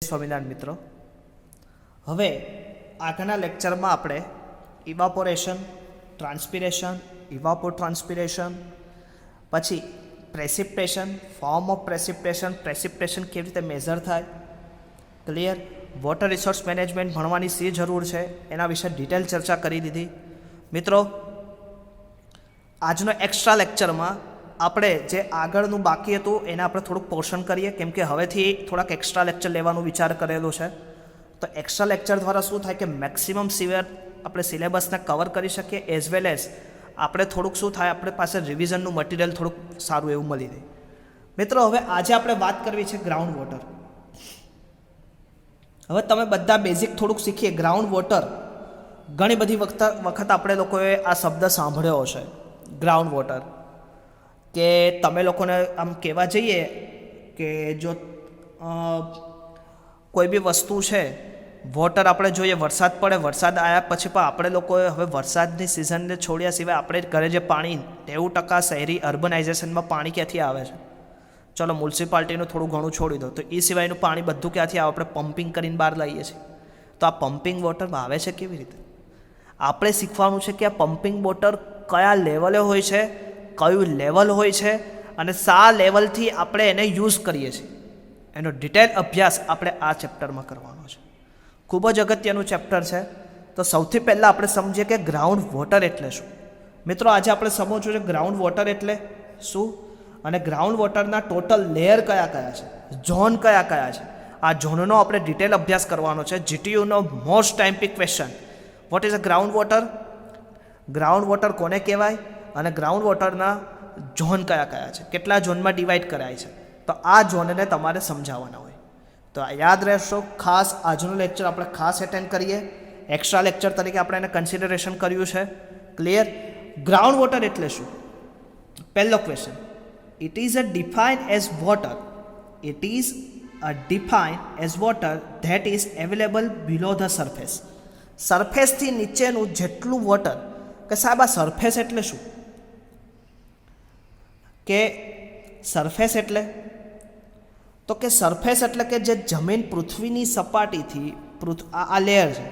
સ્વામિનારાયણ મિત્રો, હવે આગળના લેક્ચરમાં આપણે ઇવાપોરેશન, ટ્રાન્સપિરેશન, ઇવાપોટ્રાન્સપિરેશન, પછી precipitation, form of precipitation, precipitation કેવી રીતે મેઝર થાય, ક્લિયર, વોટર રિસોર્સ મેનેજમેન્ટ ભણવાની શી જરૂર છે એના વિશે ડિટેલ ચર્ચા કરી દીધી. મિત્રો, આજનો એક્સ્ટ્રા લેક્ચરમાં આપણે જે આગળનું બાકી હતું એને આપણે થોડુંક પોર્શન કરીએ, કેમ કે હવેથી થોડાક એક્સ્ટ્રા લેક્ચર લેવાનો વિચાર કરેલો છે. તો એક્સ્ટ્રા લેક્ચર દ્વારા શું થાય કે મેક્સિમમ સિવિયર આપણે સિલેબસને કવર કરી શકીએ, એઝ વેલ એઝ આપણે થોડુંક શું થાય આપણી પાસે રિવિઝનનું મટીરિયલ થોડુંક સારું એવું મળી રહે. મિત્રો, હવે આજે આપણે વાત કરવી છે ગ્રાઉન્ડ વોટર. હવે તમે બધા બેઝિક થોડુંક શીખીએ. ગ્રાઉન્ડ વોટર ઘણી બધી વખત આપણે લોકોએ આ શબ્દ સાંભળ્યો હશે, ગ્રાઉન્ડ વોટર. કે તમે લોકોને આમ કહેવા જઈએ કે જો કોઈ બી વસ્તુ છે, વોટર આપણે જોઈએ, વરસાદ પડે, વરસાદ આવ્યા પછી પણ આપણે લોકોએ હવે વરસાદની સિઝનને છોડ્યા સિવાય આપણે ઘરે જે પાણી 90% શહેરી અર્બનાઇઝેશનમાં પાણી ક્યાંથી આવે છે? ચલો મ્યુનિસિપાલિટીનું થોડું ઘણું છોડી દો, તો એ સિવાયનું પાણી બધું ક્યાંથી આવે? આપણે પમ્પિંગ કરીને બહાર લઈએ છીએ. તો આ પમ્પિંગ વોટર આવે છે કેવી રીતે? આપણે શીખવાનું છે કે આ પમ્પિંગ વોટર કયા લેવલે હોય છે, કયું લેવલ હોય છે અને શા લેવલથી આપણે એને યુઝ કરીએ છીએ, એનો ડિટેલ અભ્યાસ આપણે આ ચેપ્ટરમાં કરવાનો છે. ખૂબ જ અગત્યનું ચેપ્ટર છે. તો સૌથી પહેલાં આપણે સમજીએ કે ગ્રાઉન્ડ વોટર એટલે શું. મિત્રો, આજે આપણે સમજવું છે ગ્રાઉન્ડ વોટર એટલે શું અને ગ્રાઉન્ડ વોટરના ટોટલ લેયર કયા કયા છે, ઝોન કયા કયા છે. આ ઝોનનો આપણે ડિટેલ અભ્યાસ કરવાનો છે. જીટીયુનો મોસ્ટ ટાઈમ્પી question, what is a ground water, ground water કોને કહેવાય અને ગ્રાઉન્ડ વોટરના ઝોન કયા કયા છે, કેટલા ઝોનમાં ડિવાઈડ કરાય છે. તો આ ઝોનને તમારે સમજાવવાના હોય. તો યાદ રહેશો, ખાસ આજનું લેક્ચર આપણે ખાસ એટેન્ડ કરીએ. એક્સ્ટ્રા લેક્ચર તરીકે આપણે એને કન્સિડરેશન કર્યું છે. ક્લિયર? ગ્રાઉન્ડ વોટર એટલે શું? પહેલો question, it is a defined as water, it is a defined as water that is available below the surface. સરફેસથી નીચેનું જેટલું વોટર. કે સાહેબ આ સરફેસ એટલે શું? કે સરફેસ એટલે તો કે સરફેસ એટલે કે જે જમીન પૃથ્વીની સપાટીથી આ લેયર છે,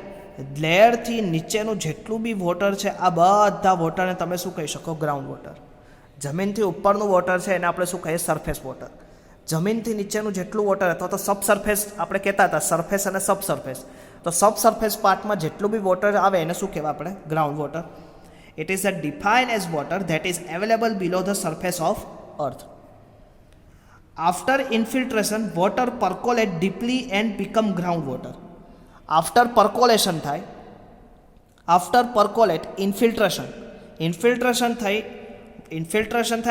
લેયરથી નીચેનું જેટલું બી વોટર છે, આ બધા વોટરને તમે શું કહી શકો? Ground water. જમીનથી ઉપરનું વોટર છે એને આપણે શું કહીએ? Surface water. જમીનથી નીચેનું જેટલું વોટર અથવા તો સબ સરફેસ આપણે કહેતા હતા, સરફેસ અને સબ સરફેસ. તો સબ સરફેસ પાર્ટમાં જેટલું બી વોટર આવે એને શું કહેવાય આપણે? Ground water. It is a defined as water that is available below the surface of earth. After infiltration, water percolate deeply and become groundwater. After percolation થાય, after percolate, infiltration થાય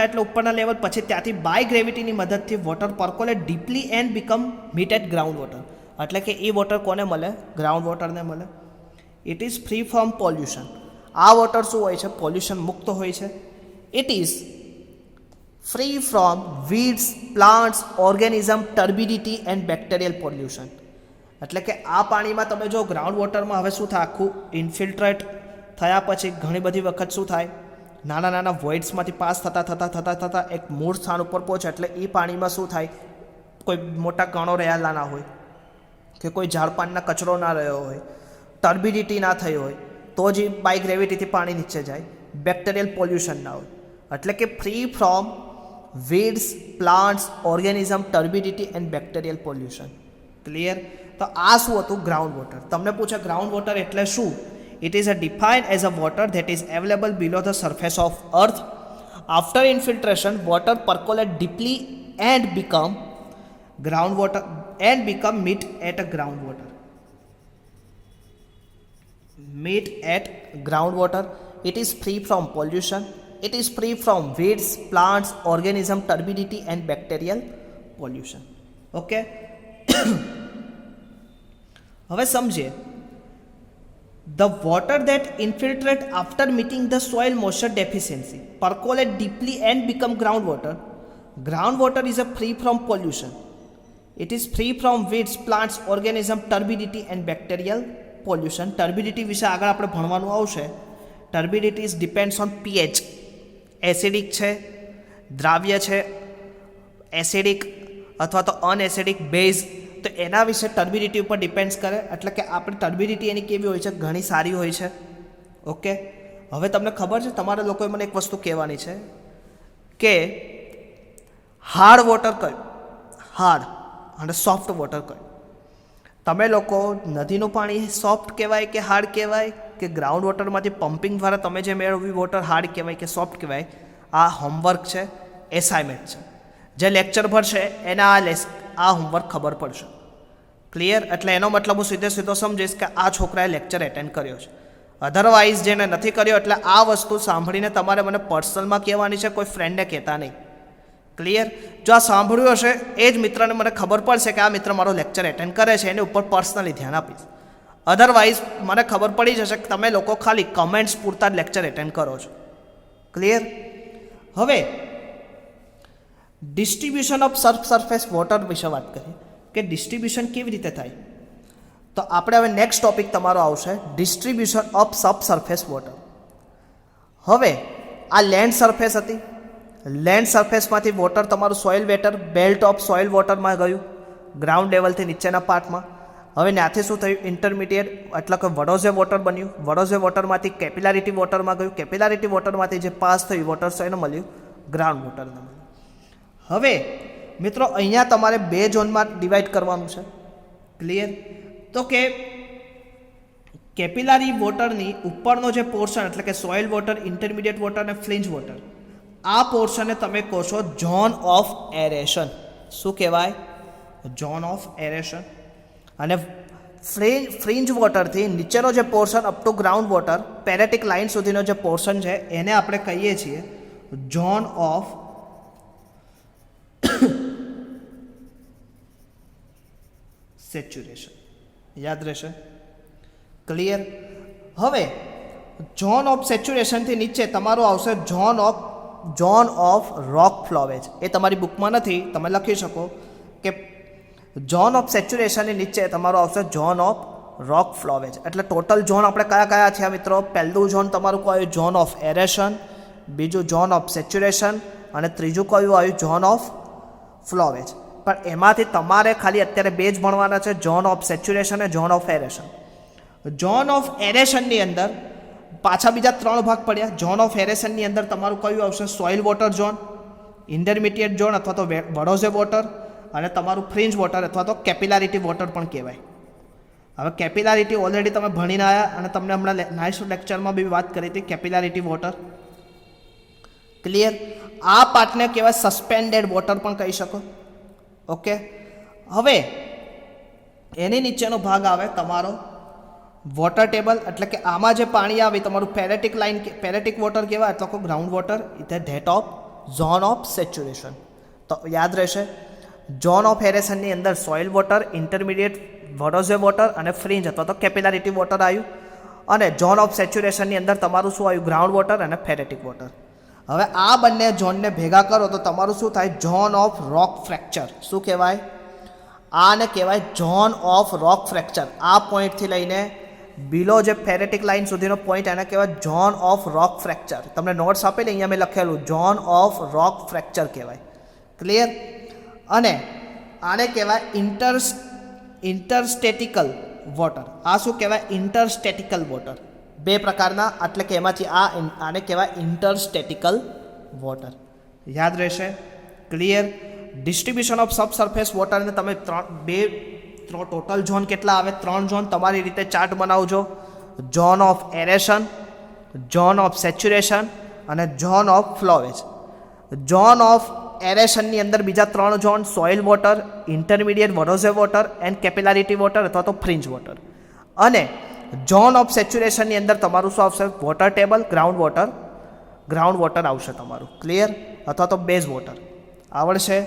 એટલે ઉપરના લેવલ, પછી ત્યાંથી બાય ગ્રેવિટીની મદદથી water percolate deeply and become meet at ground water. એટલે કે એ વોટર કોને મળે? ગ્રાઉન્ડ વોટરને મળે. It is free from pollution. આ વોટર શું હોય છે? પોલ્યુશન મુક્ત હોય છે. It is free from weeds, plants, organism, turbidity and bacterial pollution. એટલે કે આ પાણીમાં તમે જો ગ્રાઉન્ડ વોટરમાં હવે શું થાય, આખું ઇન્ફિલ્ટ્રેટ થયા પછી ઘણી બધી વખત શું થાય, નાના નાના વોઇડ્સમાંથી પાસ થતાં એક મૂળ સ્થાન ઉપર પહોંચે. એટલે એ પાણીમાં શું થાય, કોઈ મોટા કણો રહેલા ના હોય કે કોઈ ઝાડપાનના કચરો ના રહ્યો હોય, ટર્બિડિટી ના થઈ હોય, તો જ બાય ગ્રેવિટીથી પાણી નીચે જાય. બેક્ટેરિયલ પોલ્યુશન ના હોય. એટલે કે free from weeds, plants, organism, turbidity and bacterial pollution. Clear? તો આ શું હતું? Ground water. તમને પૂછે ગ્રાઉન્ડ વોટર એટલે શું? It is a defined as a water that is available below the surface of earth. After infiltration, water percolate deeply and become ground water and become meet at a ground water. Meet at groundwater. It is free from pollution. It is free from weeds, plants, organism, turbidity and bacterial pollution. Okay. હવે સમજીએ. The water that infiltrate after meeting the soil moisture deficiency percolate deeply and become groundwater. Groundwater is a free from pollution. It is free from weeds, plants, organism, turbidity and bacterial pollution. Turbidity વિશે આગળ આપણે ભણવાનું આવશે. Turbidity is depends on pH. Acidic છે, દ્રાવ્ય છે, acidic અથવા તો અનએસિડિક બેઝ તો એના વિશે ટર્બિડિટી ઉપર ડિપેન્ડ્સ કરે, એટલે કે આપણે ટર્બિડિટી એની કેવી હોય છે, ઘણી સારી હોય છે. ઓકે, હવે તમને ખબર છે, તમારા લોકોએ મને એક વસ્તુ કહેવાની છે કે હાર્ડ વોટર કયું, હાર્ડ અને સોફ્ટ વોટર કયું. તમે લોકો નદીનું પાણી સોફ્ટ કહેવાય કે હાર્ડ કહેવાય, કે ગ્રાઉન્ડ વોટરમાંથી પમ્પિંગ દ્વારા તમે જે મેળવ્યું વોટર હાર્ડ કહેવાય કે સોફ્ટ કહેવાય, આ હોમવર્ક છે, એસાઇનમેન્ટ છે. જે લેક્ચર ભરશે એને આ હોમવર્ક ખબર પડશે. ક્લિયર? એટલે એનો મતલબ હું સીધો સમજીશ કે આ છોકરાએ લેક્ચર એટેન્ડ કર્યો છે. અધરવાઇઝ જેને નથી કર્યો, એટલે આ વસ્તુ સાંભળીને તમારે મને પર્સનલમાં કહેવાની છે, કોઈ ફ્રેન્ડને કહેતા નહીં. ક્લિયર? જો આ સાંભળ્યું હશે એ જ મિત્રને મને ખબર પડશે કે આ મિત્ર મારો લેક્ચર એટેન્ડ કરે છે, એની ઉપર પર્સનલી ધ્યાન આપીશ. અધરવાઇઝ મને ખબર પડી જશે કે તમે લોકો ખાલી કમેન્ટ્સ પૂરતા જ લેક્ચર એટેન્ડ કરો છો. ક્લિયર? હવે ડિસ્ટ્રીબ્યુશન ઓફ સરફેસ વોટર વિશે વાત કરીએ કે ડિસ્ટ્રીબ્યુશન કેવી રીતે થાય. તો આપણે હવે નેક્સ્ટ ટોપિક તમારો આવશે ડિસ્ટ્રીબ્યુશન ઓફ સરફેસ વોટર. હવે આ લેન્ડ સરફેસ હતી, લેન્ડ સરફેસમાંથી વોટર તમારું soil water belt of soil વોટરમાં ગયું, ગ્રાઉન્ડ લેવલથી નીચેના પાર્ટમાં. હવે ત્યાંથી શું થયું, ઇન્ટરમીડિયેટ એટલે કે વડોઝે વોટર બન્યું, વડોઝે વોટરમાંથી કેપિલારિટી વોટરમાં ગયું, કેપિલારિટી વોટરમાંથી જે પાસ થયું વોટર એને મળ્યું ગ્રાઉન્ડ વોટરને મળ્યું. હવે મિત્રો અહીંયા તમારે બે ઝોનમાં ડિવાઈડ કરવાનું છે. ક્લિયર? તો કે કેપિલારી વોટરની ઉપરનો જે પોર્શન એટલે કે સોઇલ વોટર, ઇન્ટરમીડિયેટ વોટર અને ફ્લિંજ વોટર, આ પોર્શનને તમે કહો છો ઝોન ઓફ એરેશન. શું કહેવાય? Zone of aeration. અને ફ્રિંજ વોટરથી નીચેનો જે portion up to ground water phreatic line સુધીનો જે પોર્શન છે એને આપણે કહીએ છીએ ઝોન ઓફ સેચ્યુરેશન. યાદ રહેશે? ક્લિયર? હવે ઝોન ઓફ સેચ્યુરેશનથી નીચે તમારું આવશે ઝોન ઓફ રોક ફ્લોવેજ. એ તમારી બુકમાં નથી, તમે લખી શકો કે ઝોન ઓફ સેચ્યુરેશનની નીચે તમારો આવશે ઝોન ઓફ રોક ફ્લોવેજ. એટલે ટોટલ ઝોન આપણે કયા કયા થયા મિત્રો? પહેલું ઝોન તમારું કયું? Zone of aeration. બીજું ઝોન ઓફ સેચ્યુરેશન. અને ત્રીજું કયું આવ્યું? Zone of flowage. પણ એમાંથી તમારે ખાલી અત્યારે બે જ ભણવાના છે, ઝોન ઓફ સેચ્યુરેશન અને zone of aeration. Zone of એરેશનની અંદર પાછા બીજા ત્રણ ભાગ પડ્યા. ઝોન ઓફ એરેશનની અંદર તમારું કયું આવશે? Soil water zone, intermediate zone અથવા તો વડોઝે વોટર, અને તમારું ફ્રિંજ વોટર અથવા તો કેપિલારિટી વોટર પણ કહેવાય. હવે કેપિલારિટી ઓલરેડી તમે ભણીને આવ્યા અને તમને હમણાં નેક્સ્ટ લેક્ચરમાં બી વાત કરી હતી કેપિલારિટી વોટર. ક્લિયર? આ પાર્ટને કહેવાય સસ્પેન્ડેડ વોટર પણ કહી શકો. ઓકે, હવે એની નીચેનો ભાગ આવે તમારો વોટર ટેબલ, એટલે કે આમાં જે પાણી આવે તમારું પેરેટિક લાઇન, પેરેટિક વોટર કહેવાય અથવા તો ground water. It is that of zone of saturation. તો યાદ રહેશે, ઝોન ઓફ એરેશનની અંદર soil water, intermediate vadose water અને ફ્રિંજ અથવા તો કેપિલારિટી વોટર આવ્યું. અને ઝોન ઓફ સેચ્યુરેશનની અંદર તમારું શું આવ્યું? ગ્રાઉન્ડ વોટર અને પેરેટિક વોટર. હવે આ બંને ઝોનને ભેગા કરો તો તમારું શું થાય? Zone of rock fracture. શું કહેવાય? આને કહેવાય ઝોન ઓફ રોક ફ્રેક્ચર. આ પોઈન્ટથી લઈને બિલો જે પેરેટિક લાઇન સુધીનો પોઈન્ટ એને કહેવાય ઝોન ઓફ રોક ફ્રેક્ચર. તમને નોટ્સ આપેલી અહીંયા મેં લખેલું ઝોન ઓફ રોક ફ્રેક્ચર કહેવાય. ક્લિયર? અને આને કહેવાય ઇન્ટરસ્ટેટિકલ વોટર. આ શું કહેવાય? ઇન્ટરસ્ટેટિકલ વોટર. બે પ્રકારના, એટલે કે એમાંથી આને કહેવાય ઇન્ટરસ્ટેટિકલ વોટર. યાદ રહેશે? ક્લિયર? ડિસ્ટ્રીબ્યુશન ઓફ સબસર્ફેસ વોટરને તમે ટોટલ ઝોન કેટલા આવે? 3 ઝોન. તમારી રીતે ચાર્ટ બનાવજો. Zone of aeration, zone of saturation અને zone of flowage. Zone of એરેશનની અંદર બીજા 3 zone soil water, intermediate vadose water and capillarity water અથવા તો ફ્રિંજ વોટર. અને ઝોન ઓફ સેચ્યુરેશનની અંદર તમારું શું આવશે? વોટર ટેબલ, ગ્રાઉન્ડ વોટર આવશે તમારું. ક્લિયર? અથવા તો બેઝ વોટર આવડશે.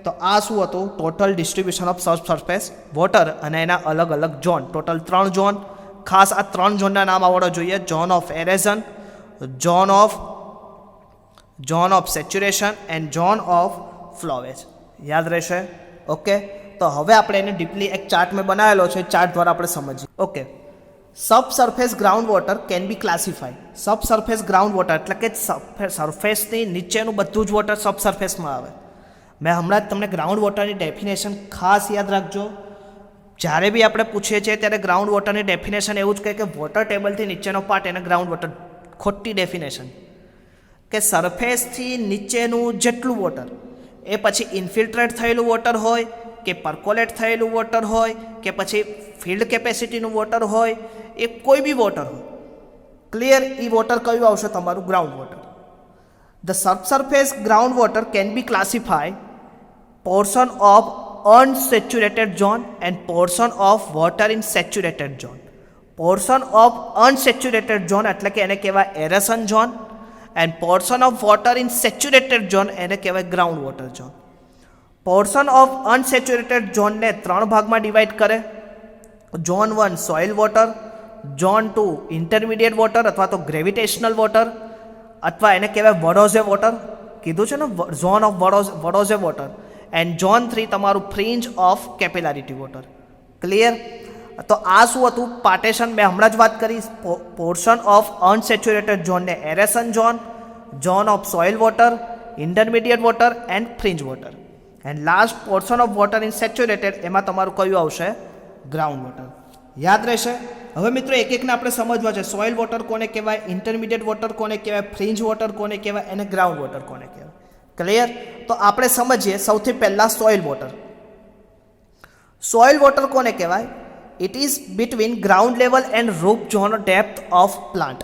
તો આ શું હતું? Total distribution of subsurface water અને એના અલગ અલગ ઝોન. Total 3 zone. ખાસ આ 3 ઝોનના નામ આવડવા જોઈએ. Zone of aeration, zone of saturation and zone of flowage. યાદ રહેશે? ઓકે, તો હવે આપણે એને ડીપલી એક ચાર્ટ મેં બનાવેલો છે, ચાર્ટ દ્વારા આપણે સમજીએ. Okay, subsurface ground water can be classified. Subsurface ground water એટલે કે સરફેસની નીચેનું બધું જ વોટર સબસર્ફેસમાં આવે. મેં હમણાં જ તમને ગ્રાઉન્ડ વોટરની ડેફિનેશન ખાસ યાદ રાખજો. જ્યારે બી આપણે પૂછીએ છીએ ત્યારે ગ્રાઉન્ડ વોટરની ડેફિનેશન એવું જ કહે કે વોટર ટેબલથી નીચેનો પાર્ટ એને ગ્રાઉન્ડ વોટર. ખોટી ડેફિનેશન. કે સરફેસથી નીચેનું જેટલું વોટર એ પછી ઇન્ફિલ્ટ્રેટ થયેલું વોટર હોય કે પર્કોલેટ થયેલું વોટર હોય કે પછી ફિલ્ડ કેપેસિટીનું વોટર હોય, એ કોઈ બી વોટર હોય, ક્લિયર, એ વોટર કયું આવશે? તમારું ground water. The subsurface ground water can be classified portion of unsaturated zone and portion of water in saturated zone. Portion of unsaturated zone એટલે કે એને કહેવાય aeration zone, and portion of water in saturated zone એને કહેવાય ground water zone. Portion of unsaturated ઝોનને 3 ભાગમાં divide કરે. Zone 1 soil water, zone 2 intermediate water અથવા તો ગ્રેવિટેશનલ વોટર અથવા એને કહેવાય વડોઝે વોટર, કીધું છે ને, zone of vadose water, and zone 3 તમારું fringe of capillarity water. Clear? તો આ શું હતું? પાર્ટેશન મેં હમણાં જ વાત કરી. પોર્શન ઓફ અનસેચ્યુરેટેડ ઝોનને aeration zone, zone of soil water, intermediate water and fringe water, and last portion of water in saturated, એમાં તમારું કયું આવશે? Ground water. યાદ રહેશે? હવે મિત્રો એક એકને આપણે સમજવા છે. સોઇલ વોટર કોને કહેવાય, ઇન્ટરમીડિયેટ વોટર કોને કહેવાય, ફ્રિન્જ વોટર કોને કહેવાય અને ગ્રાઉન્ડ વોટર કોને કહેવાય. ક્લિયર? તો આપણે સમજીએ સૌથી પહેલાં સોઇલ વોટર. સોઇલ વોટર કોને કહેવાય? It is between ground level and root zone depth of plant.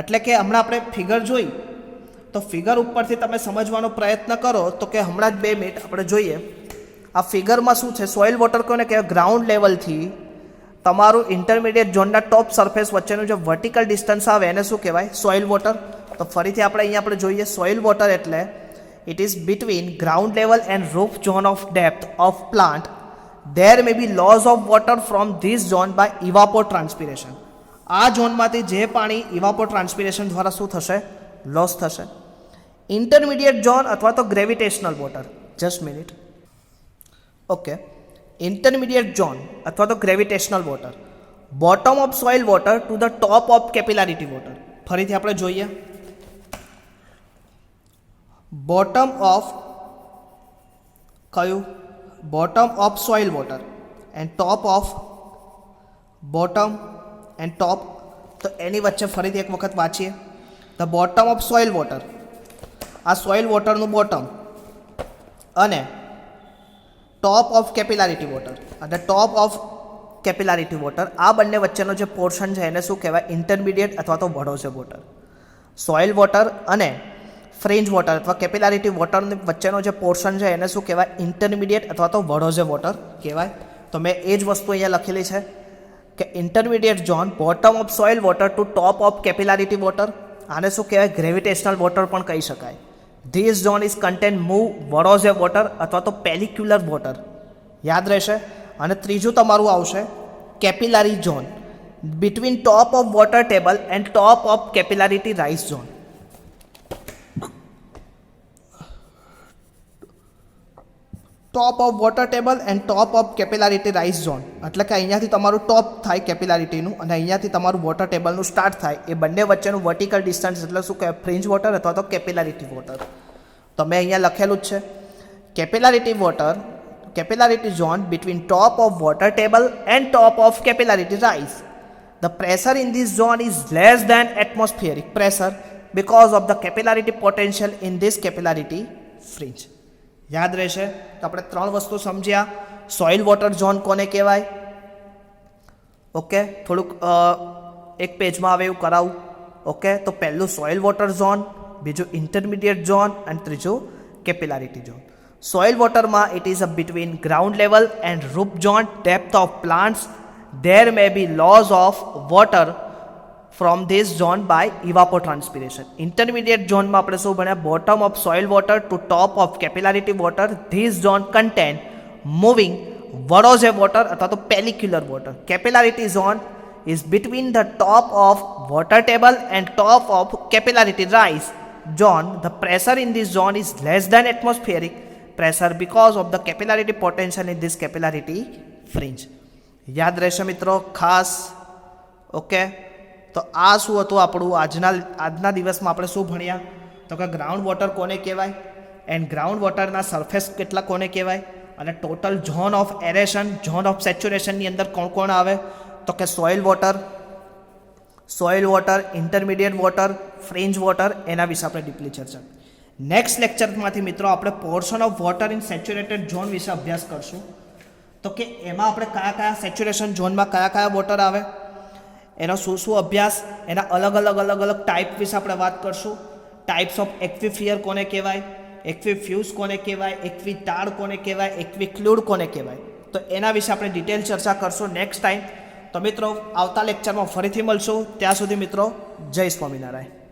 એટલે કે હમણાં આપણે ફિગર જોઈ, તો ફિગર ઉપરથી તમે સમજવાનો પ્રયત્ન કરો તો કે હમણાં જ 2 મિનિટ આપણે જોઈએ આ ફિગરમાં શું છે. સોઇલ વોટર કોને કહેવાય? ગ્રાઉન્ડ લેવલથી તમારું ઇન્ટરમીડિયેટ ઝોનના ટોપ સરફેસ વચ્ચેનું જે વર્ટિકલ ડિસ્ટન્સ આવે એને શું કહેવાય? Soil water. તો ફરીથી અહીંયા આપણે જોઈએ સોઇલ વોટર એટલે it is between ground level and roof zone of depth of plant. There may be loss of water from this zone by evapotranspiration. આ ઝોનમાંથી જે પાણી ઇવાપોટ્રાન્સપિરેશન દ્વારા શું થશે? લોસ થશે. ઇન્ટરમીડિયેટ ઝોન અથવા તો gravitational water. Just minute. Okay, intermediate zone અથવા તો gravitational water, bottom of soil water to the top of capillarity water. ફરીથી આપણે જોઈએ બોટમ ઓફ કયું? Bottom of soil water and top of bottom and top. તો એની વચ્ચે ફરીથી એક વખત વાંચીએ. The bottom of soil water, આ સોઇલ વોટરનું બોટમ, અને ટોપ ઓફ કેપિલારિટી વોટર, અને ટોપ ઓફ કેપિલારિટી વોટર, આ બંને વચ્ચેનો જે પોર્શન છે એને શું કહેવાય? ઇન્ટરમીડિયેટ અથવા તો વડોઝે વોટર. સોઇલ વોટર અને ફ્રિન્જ વોટર અથવા કેપિલારિટી વોટરની વચ્ચેનો જે પોર્શન છે એને શું કહેવાય? ઇન્ટરમીડિયેટ અથવા તો વડોઝે વોટર કહેવાય. તો મેં એ જ વસ્તુ અહીંયા લખેલી છે કે intermediate zone bottom of soil water to top of capillarity water. આને શું કહેવાય? ગ્રેવિટેશનલ વોટર પણ કહી શકાય. This zone is contain move vadose water અથવા તો પેલિક્યુલર વોટર. યાદ રહેશે. અને ત્રીજું તમારું આવશે capillary zone between top of water table and top of capillarity rise zone. Top of water table and top of capillarity rise zone એટલે કે અહીંયાથી તમારું ટોપ થાય કેપિલારિટીનું અને અહીંયાથી તમારું વોટર ટેબલનું સ્ટાર્ટ થાય. એ બંને વચ્ચેનું વર્ટિકલ ડિસ્ટન્સ એટલે શું કહેવાય? ફ્રિન્જ વોટર અથવા તો કેપિલારિટી વોટર. તો મેં અહીંયા લખેલું જ છે capillarity water, capillarity zone between top of water table and top of capillarity rise. The pressure in this zone is less than atmospheric pressure because of the capillarity potential in this capillarity fringe. યાદ રહેશે. તો આપણે 3 વસ્તુ સમજ્યા. Soil water zone કોને કહેવાય? Okay, થોડુંક એક પેજમાં આવે એવું કરાવું. ઓકે, તો પહેલું સોઇલ વોટર ઝોન, બીજું ઇન્ટરમીડિયેટ ઝોન અને ત્રીજું કેપિલારિટી ઝોન. સોઇલ વોટરમાં it is a between ground level and root zone depth of plants. There may be loss of water from this zone by evapotranspiration. Intermediate zone માં આપણે શું ભણ્યા? Bottom of soil water to top of capillarity water. This zone contain moving વડોઝે water અથવા તો pellicular water. Capillarity zone is between the top of water table and top of capillarity rise zone. The pressure in this zone is less than atmospheric pressure because of the capillarity potential in this capillarity fringe. યાદ રહેશે મિત્રો ખાસ. Okay, તો આ શું હતું આપણું આજના દિવસમાં આપણે શું ભણ્યા? તો કે ગ્રાઉન્ડ વોટર કોને કહેવાય એન્ડ ગ્રાઉન્ડ વોટરના સરફેસ કેટલા કોને કહેવાય? અને total zone of aeration, zone of સેચ્યુરેશનની અંદર કોણ કોણ આવે? તો કે soil water, intermediate water, fringe water, એના વિશે આપણે ડીપલી ચર્ચા. નેક્સ્ટ લેક્ચરમાંથી મિત્રો આપણે portion of water in saturated zone વિશે અભ્યાસ કરશું. તો કે એમાં આપણે કયા સેચ્યુરેશન ઝોનમાં કયા વોટર આવે, એનો શું અભ્યાસ, એના અલગ અલગ ટાઈપ વિશે આપણે વાત કરશું. ટાઈપ્સ ઓફ એક્વિફિયર કોને કહેવાય, એક્વિફ્યુઝ કોને કહેવાય, એક્વિટાર્ડ કોને કહેવાય, એક્વિક્લુડ કોને કહેવાય, તો એના વિશે આપણે ડિટેલ ચર્ચા કરશું નેક્સ્ટ ટાઈમ. તો મિત્રો આવતા લેક્ચરમાં ફરીથી મળશું. ત્યાં સુધી મિત્રો જય સ્વામિનારાયણ.